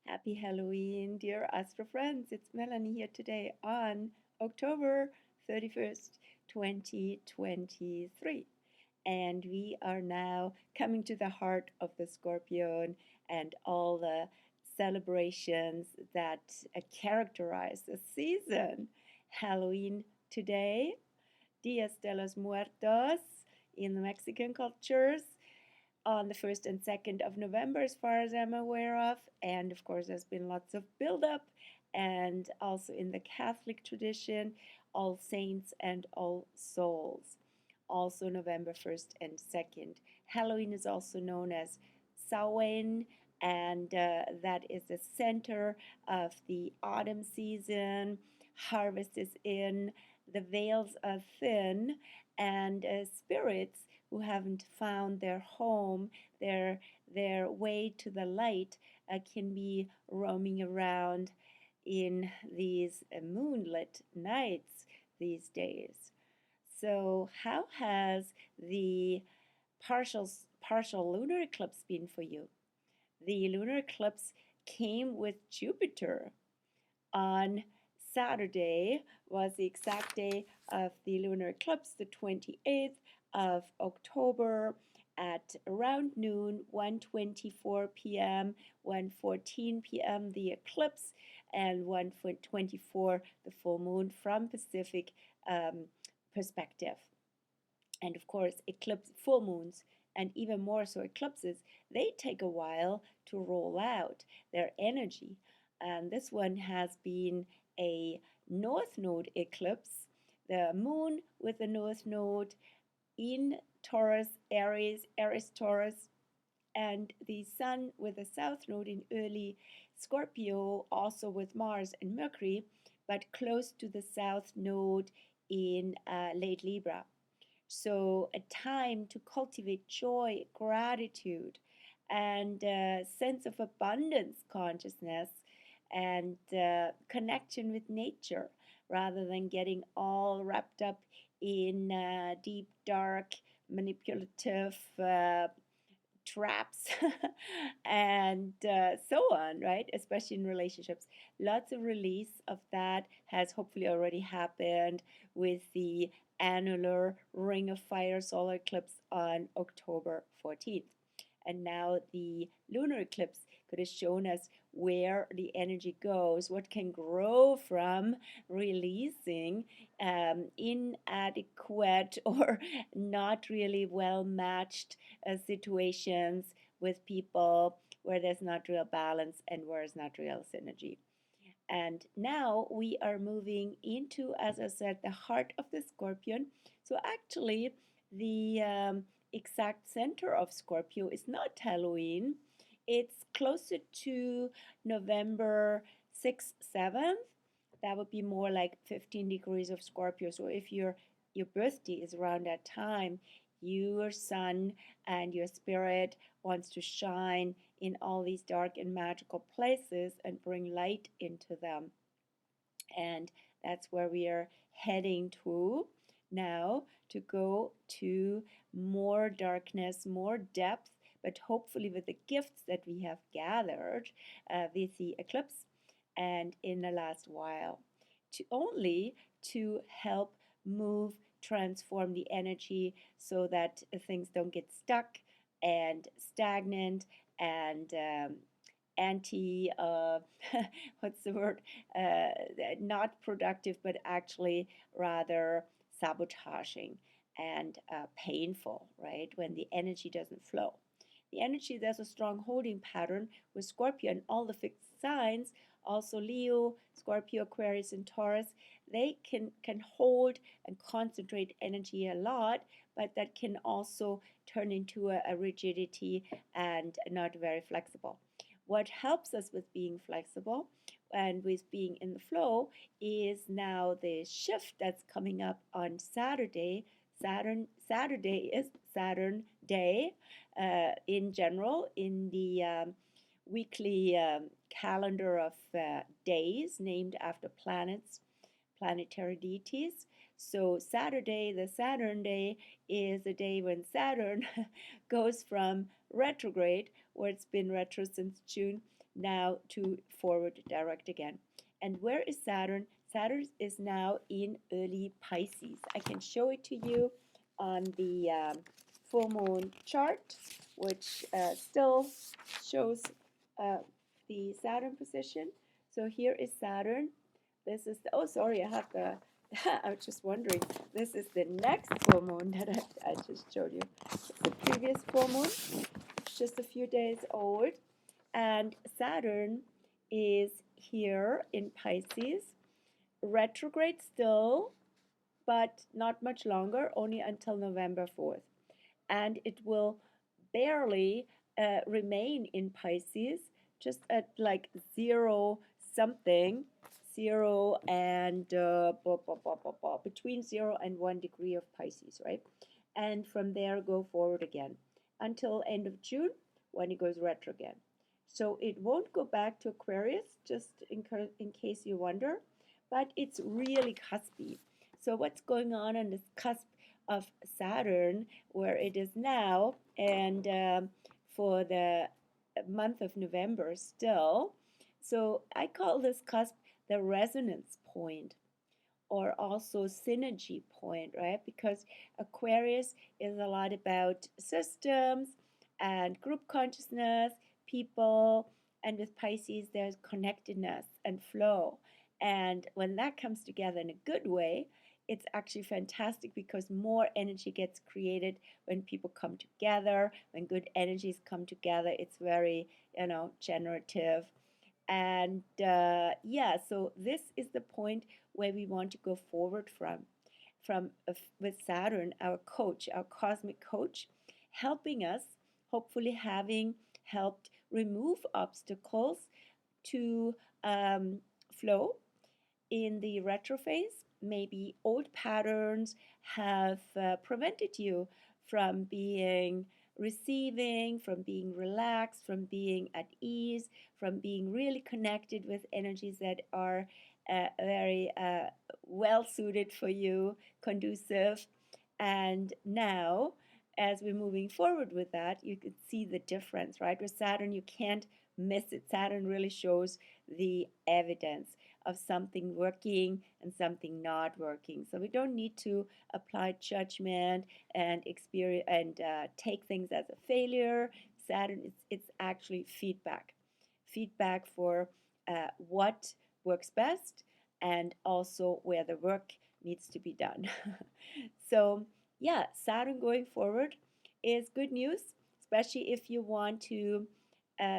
Happy Halloween, dear Astro friends. It's Melanie here today on October 31st, 2023. And we are now coming to the heart of the Scorpion and all the celebrations that characterize the season. Halloween today, Dias de los Muertos in the Mexican cultures on the 1st and 2nd of November, as far as I'm aware of. And of course, there's been lots of build-up. And also in the Catholic tradition, All Saints and All Souls. Also November 1st and 2nd. Halloween is also known as Samhain, and that is the center of the autumn season. Harvest is in, the veils are thin, and spirits who haven't found their home, their way to the light, can be roaming around in these moonlit nights these days. So, how has the partial lunar eclipse been for you? The lunar eclipse came with Jupiter on Saturday, was the exact day of the lunar eclipse, the 28th of October at around noon, 1:24 p.m., 1:14 p.m. the eclipse, and 1:24 the full moon from Pacific perspective. And of course, full moons, and even more so eclipses, they take a while to roll out their energy. And this one has been a north node eclipse, the moon with the north node in Taurus, Aries, Taurus, and the sun with the south node in early Scorpio, also with Mars and Mercury, but close to the south node in late Libra. So a time to cultivate joy, gratitude, and sense of abundance consciousness and connection with nature, rather than getting all wrapped up in deep, dark, manipulative traps and so on, right? Especially in relationships. Lots of release of that has hopefully already happened with the annular Ring of Fire solar eclipse on October 14th. And now the lunar eclipse could have shown us where the energy goes, what can grow from releasing inadequate or not really well matched situations with people where there's not real balance and where there's not real synergy. And now we are moving into, as I said, the heart of the Scorpion. So actually, the exact center of Scorpio is not Halloween. It's closer to November 6th, 7th. That would be more like 15 degrees of Scorpio. So if your birthday is around that time, your sun and your spirit wants to shine in all these dark and magical places and bring light into them. And that's where we are heading to now, to go to more darkness, more depth, but hopefully with the gifts that we have gathered with the eclipse and in the last while, to help move, transform the energy so that things don't get stuck and stagnant and anti what's the word, not productive, but actually rather sabotaging and painful, right, when the energy doesn't flow. The energy, there's a strong holding pattern with Scorpio and all the fixed signs, also Leo, Scorpio, Aquarius, and Taurus. They can hold and concentrate energy a lot, but that can also turn into a rigidity and not very flexible. What helps us with being flexible and with being in the flow is now the shift that's coming up on Saturday. Saturday is Saturn Day in general in the weekly calendar of days named after planets, planetary deities. So Saturday, the Saturn Day, is the day when Saturn goes from retrograde, where it's been retro since June, now to forward direct again. And where is Saturn? Saturn is now in early Pisces. I can show it to you on the full moon chart, which still shows uh, the Saturn position. So here is Saturn. This is the, oh, sorry, I have the, I was just wondering, this is the next full moon that I just showed you. It's the previous full moon, just a few days old. And Saturn is here in Pisces, retrograde still, but not much longer, only until November 4th. And it will barely remain in Pisces, just at like 0 something, 0 and between 0 and 1 degree of Pisces, right? And from there go forward again until end of June, when it goes retro again. So it won't go back to Aquarius, just in case you wonder, but it's really cuspy. So what's going on this cusp of Saturn, where it is now, and for the month of November still. So I call this cusp the resonance point, or also synergy point, right? Because Aquarius is a lot about systems and group consciousness, people, and with Pisces, there's connectedness and flow. And when that comes together in a good way, it's actually fantastic because more energy gets created when people come together, when good energies come together. It's very, generative. And yeah, so this is the point where we want to go forward from with Saturn, our coach, our cosmic coach, helping us, hopefully having helped remove obstacles to flow in the retro phase. Maybe old patterns have prevented you from being receiving, from being relaxed, from being at ease, from being really connected with energies that are very well suited for you, conducive. And now, as we're moving forward with that, you can see the difference, right? With Saturn, you can't miss it. Saturn really shows the evidence of something working and something not working. So we don't need to apply judgment and experience and take things as a failure. Saturn, it's actually feedback for what works best, and also where the work needs to be done. So yeah, Saturn going forward is good news, especially if you want to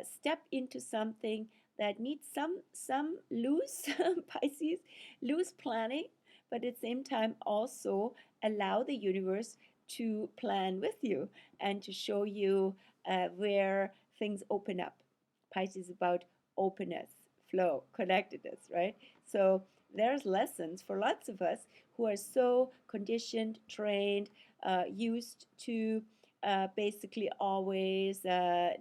step into something that needs some loose Pisces, loose planning, but at the same time also allow the universe to plan with you and to show you where things open up. Pisces is about openness, flow, connectedness, right? So there's lessons for lots of us who are so conditioned, trained, used to basically always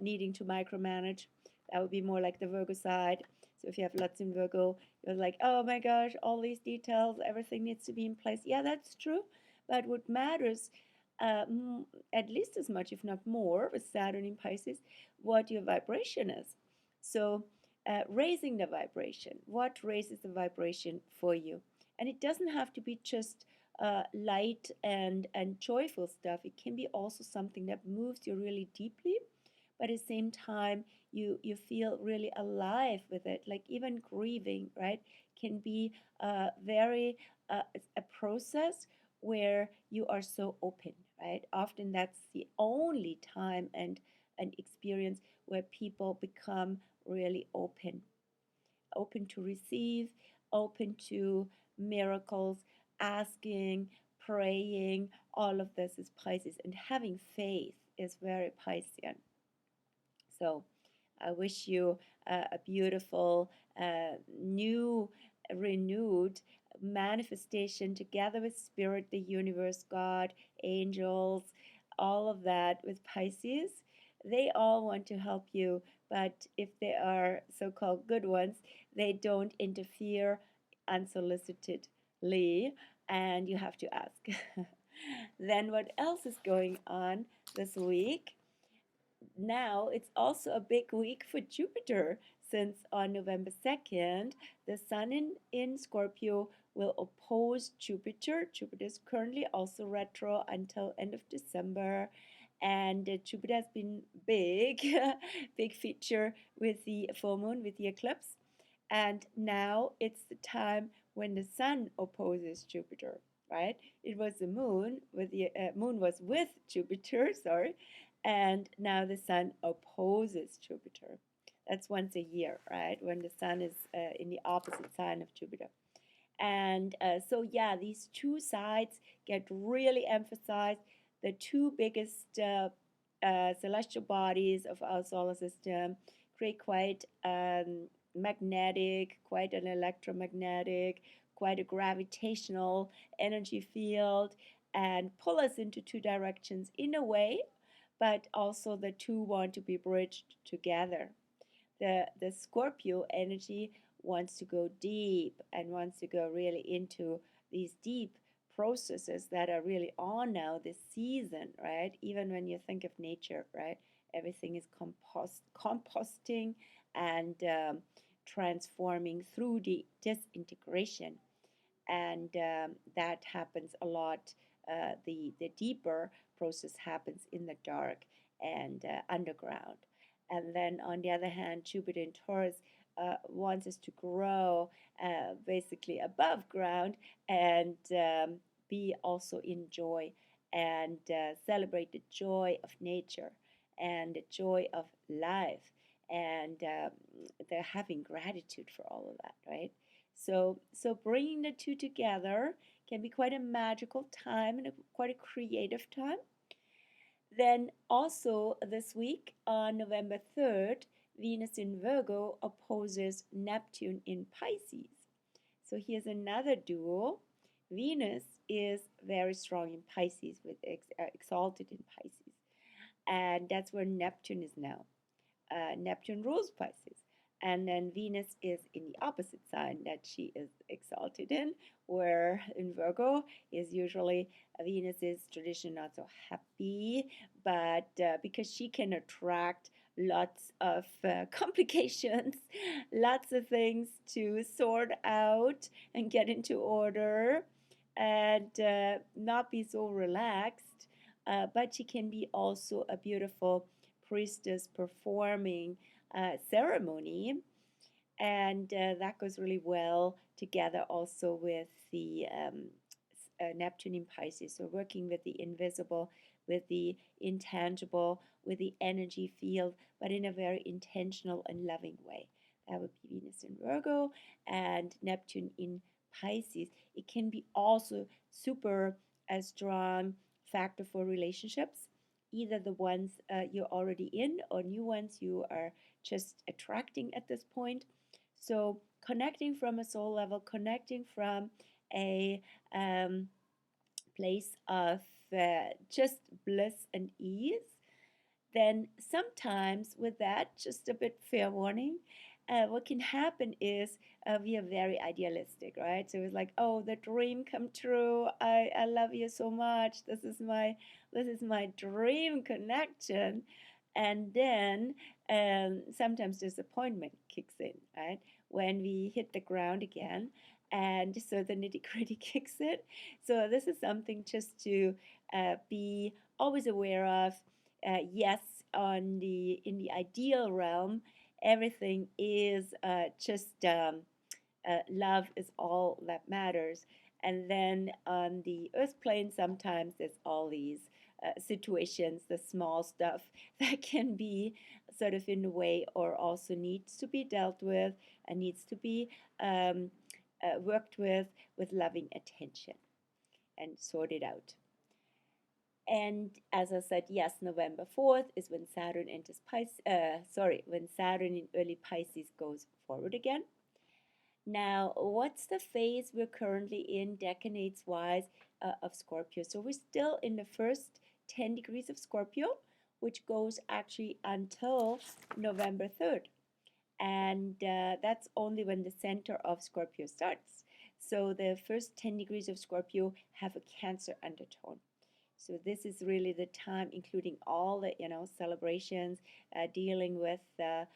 needing to micromanage. That would be more like the Virgo side. So if you have lots in Virgo, you're like, oh my gosh, all these details, everything needs to be in place. Yeah, that's true. But what matters, at least as much, if not more, with Saturn in Pisces, what your vibration is. So raising the vibration. What raises the vibration for you? And it doesn't have to be just light and joyful stuff. It can be also something that moves you really deeply, but at the same time you feel really alive with it. Like even grieving, right, can be very a process where you are so open, right? Often that's the only time and an experience where people become really open to receive, open to miracles, asking, praying. All of this is Pisces, and having faith is very Piscean. So I wish you a beautiful, new, renewed manifestation together with Spirit, the universe, God, angels, all of that with Pisces. They all want to help you, but if they are so-called good ones, they don't interfere unsolicitedly, and you have to ask. Then what else is going on this week? now it's also a big week for Jupiter, since on November 2nd, the Sun in Scorpio will oppose Jupiter. Jupiter is currently also retro until end of December. And Jupiter has been big, big feature with the full moon, with the eclipse. And now it's the time when the Sun opposes Jupiter, right? It was the moon, with the moon was with Jupiter, sorry, and now the Sun opposes Jupiter. That's once a year, right? When the Sun is in the opposite sign of Jupiter. And so, yeah, these two sides get really emphasized. The two biggest celestial bodies of our solar system create quite magnetic, quite an electromagnetic, quite a gravitational energy field, and pull us into two directions in a way, but also the two want to be bridged together. The Scorpio energy wants to go deep and wants to go really into these deep processes that are really on now this season, right? Even when you think of nature, right? Everything is composting and transforming through the disintegration, and that happens a lot. The deeper process happens in the dark and underground. And then on the other hand, Jupiter in Taurus wants us to grow basically above ground and be also in joy and celebrate the joy of nature and the joy of life, and they're having gratitude for all of that, right? So bringing the two together can be quite a magical time and quite a creative time. Then also this week on November 3rd, Venus in Virgo opposes Neptune in Pisces. So here's another duo. Venus is very strong in Pisces, with exalted in Pisces, and that's where Neptune is now. Neptune rules Pisces. And then Venus is in the opposite sign that she is exalted in, where in Virgo is usually Venus is traditionally not so happy, but because she can attract lots of complications, lots of things to sort out and get into order, and not be so relaxed. But she can be also a beautiful priestess performing ceremony, and that goes really well together also with the Neptune in Pisces. So working with the invisible, with the intangible, with the energy field, but in a very intentional and loving way. That would be Venus in Virgo and Neptune in Pisces. It can be also super a strong factor for relationships, either the ones you're already in or new ones you are just attracting at this point. So connecting from a soul level, connecting from a place of just bliss and ease, then sometimes with that, just a bit fair warning, what can happen is we are very idealistic, right? So it's like, oh, the dream come true. I love you so much. This is my dream connection. And then sometimes disappointment kicks in, right? When we hit the ground again. And so the nitty gritty kicks in. So this is something just to be always aware of. Yes, in the ideal realm, everything is just love is all that matters. And then on the earth plane, sometimes there's all these situations, the small stuff that can be sort of in the way, or also needs to be dealt with and needs to be worked with loving attention and sorted out. And as I said, yes, November 4th is when Saturn enters Pisces. When Saturn in early Pisces goes forward again. Now, what's the phase we're currently in, decades-wise, of Scorpio? So we're still in the first 10 degrees of Scorpio, which goes actually until November 3rd. And that's only when the center of Scorpio starts. So the first 10 degrees of Scorpio have a Cancer undertone. So this is really the time, including all the celebrations, dealing with the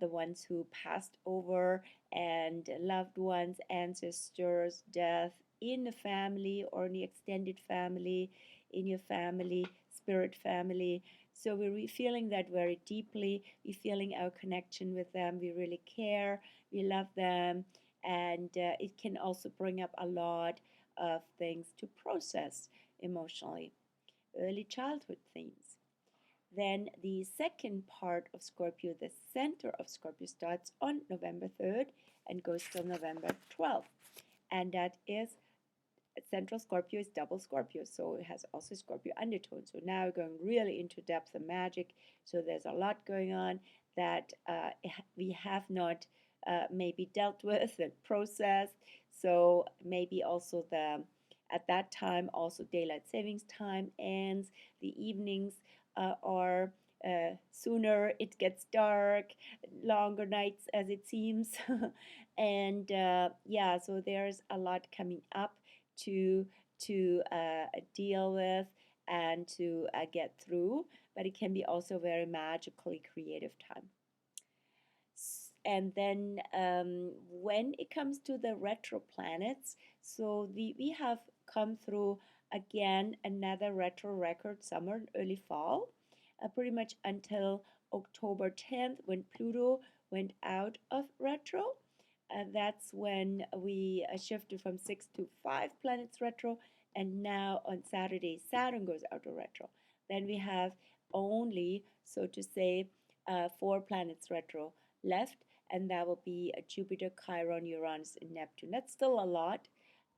ones who passed over and loved ones, ancestors, death in the family or in the extended family, in your family, spirit family. So we're feeling that very deeply. We're feeling our connection with them. We really care. We love them. And it can also bring up a lot of things to process emotionally. Early childhood themes. Then the second part of Scorpio, the center of Scorpio, starts on November 3rd and goes till November 12th. And that is central Scorpio is double Scorpio, so it has also Scorpio undertone. So now we're going really into depth and magic. So there's a lot going on that we have not maybe dealt with and processed. So maybe also at that time also daylight savings time ends. The evenings are sooner. It gets dark, longer nights as it seems, and yeah. So there's a lot coming up to deal with and to get through, but it can be also very magically creative time. And then when it comes to the retro planets, so we have come through again another retro record summer and early fall, pretty much until October 10th when Pluto went out of retro. That's when we shifted from 6 to 5 planets retro, and now on Saturday Saturn goes out of retro. Then we have only, so to say, 4 planets retro left, and that will be Jupiter, Chiron, Uranus, and Neptune. That's still a lot,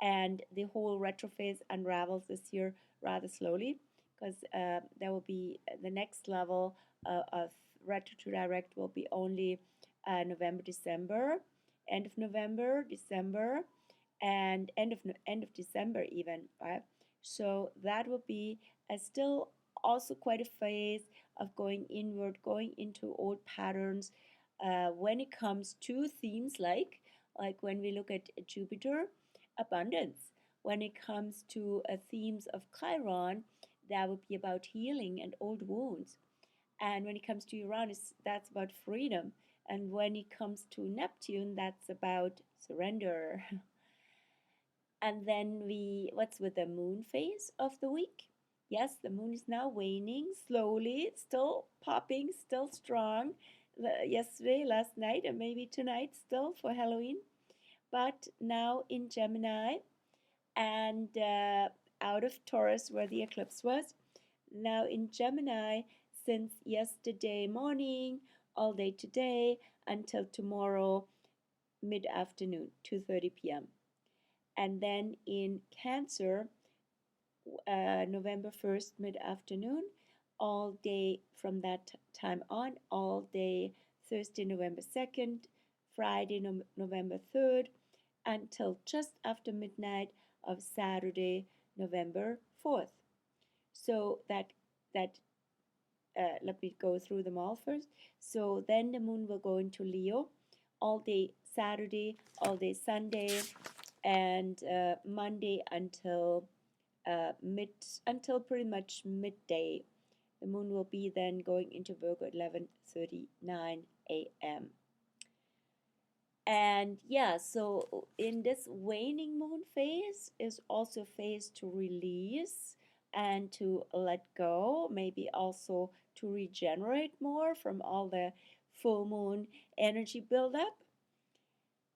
and the whole retro phase unravels this year rather slowly, because there will be the next level of retro to direct will be only November, December, end of November, December, and end of December even, right? So that will be still also quite a phase of going inward, going into old patterns. When it comes to themes like when we look at Jupiter, abundance. When it comes to themes of Chiron, that would be about healing and old wounds. And when it comes to Uranus, that's about freedom. And when it comes to Neptune, that's about surrender. And then what's with the moon phase of the week? Yes, the moon is now waning slowly, still popping, still strong. Yesterday, last night, and maybe tonight still for Halloween. But now in Gemini and out of Taurus where the eclipse was. Now in Gemini, since yesterday morning, all day today, until tomorrow mid-afternoon, 2:30 p.m. And then in Cancer, November 1st, mid-afternoon, all day from that time on, all day Thursday, November 2nd, Friday, November 3rd, until just after midnight of Saturday, November 4th. So that let me go through them all first. So then the moon will go into Leo all day Saturday, all day Sunday, and Monday until until pretty much midday. The moon will be then going into Virgo at 11:39 a.m. And yeah, so in this waning moon phase is also a phase to release and to let go, maybe also to regenerate more from all the full moon energy buildup.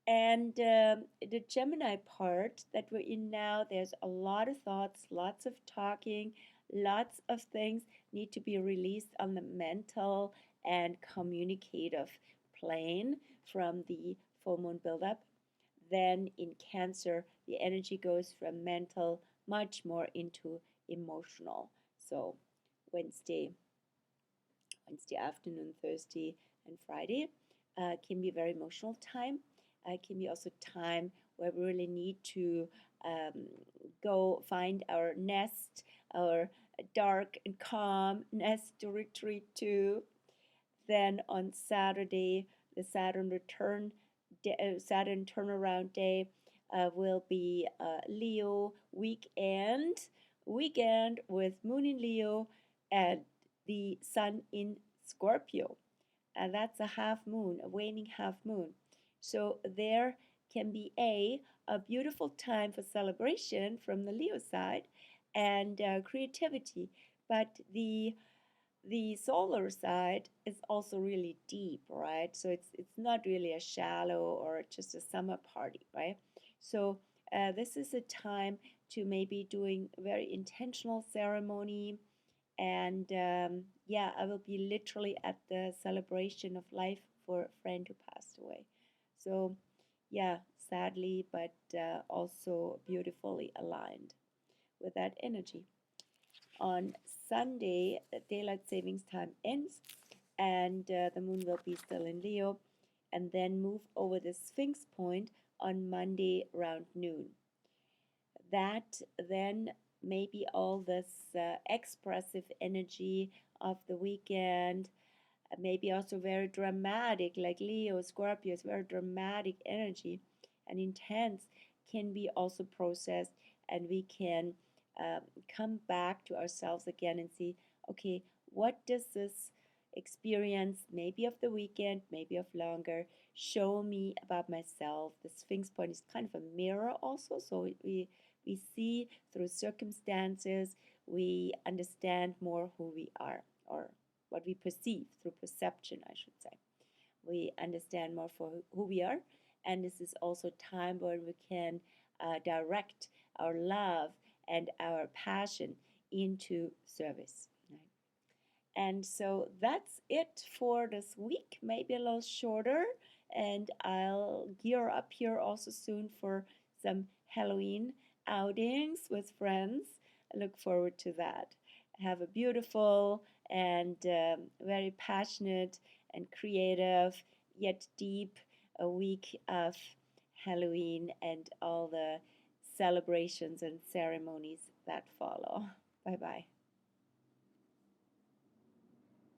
And the Gemini part that we're in now, there's a lot of thoughts, lots of talking, lots of things need to be released on the mental and communicative plane from the full moon buildup. Then in Cancer, the energy goes from mental much more into emotional. So Wednesday afternoon, Thursday, and Friday can be a very emotional time. Can be also time where we really need to go find our nest, our dark and calm nest to retreat to. Then on Saturday, the Saturn turnaround day will be Leo weekend, weekend with Moon in Leo and the Sun in Scorpio. And that's a half moon, a waning half moon. So there can be a beautiful time for celebration from the Leo side and creativity, but the solar side is also really deep, right? So it's not really a shallow or just a summer party, right? So this is a time to maybe doing very intentional ceremony. And yeah, I will be literally at the celebration of life for a friend who passed away. So yeah, sadly, but also beautifully aligned with that energy. On Sunday, daylight savings time ends, and the moon will be still in Leo, and then move over the Sphinx point on Monday around noon. That then maybe all this expressive energy of the weekend, maybe also very dramatic, like Leo, Scorpio is very dramatic energy and intense, can be also processed, and we can come back to ourselves again and see, okay, what does this experience, maybe of the weekend, maybe of longer, show me about myself? The Sphinx point is kind of a mirror also, so we see through circumstances, we understand more who we are, or what we perceive through perception, I should say. We understand more for who we are, and this is also time where we can direct our love and our passion into service. Right? And so that's it for this week, maybe a little shorter, and I'll gear up here also soon for some Halloween outings with friends. I look forward to that. Have a beautiful and very passionate and creative yet deep a week of Halloween and all the celebrations and ceremonies that follow. Bye bye.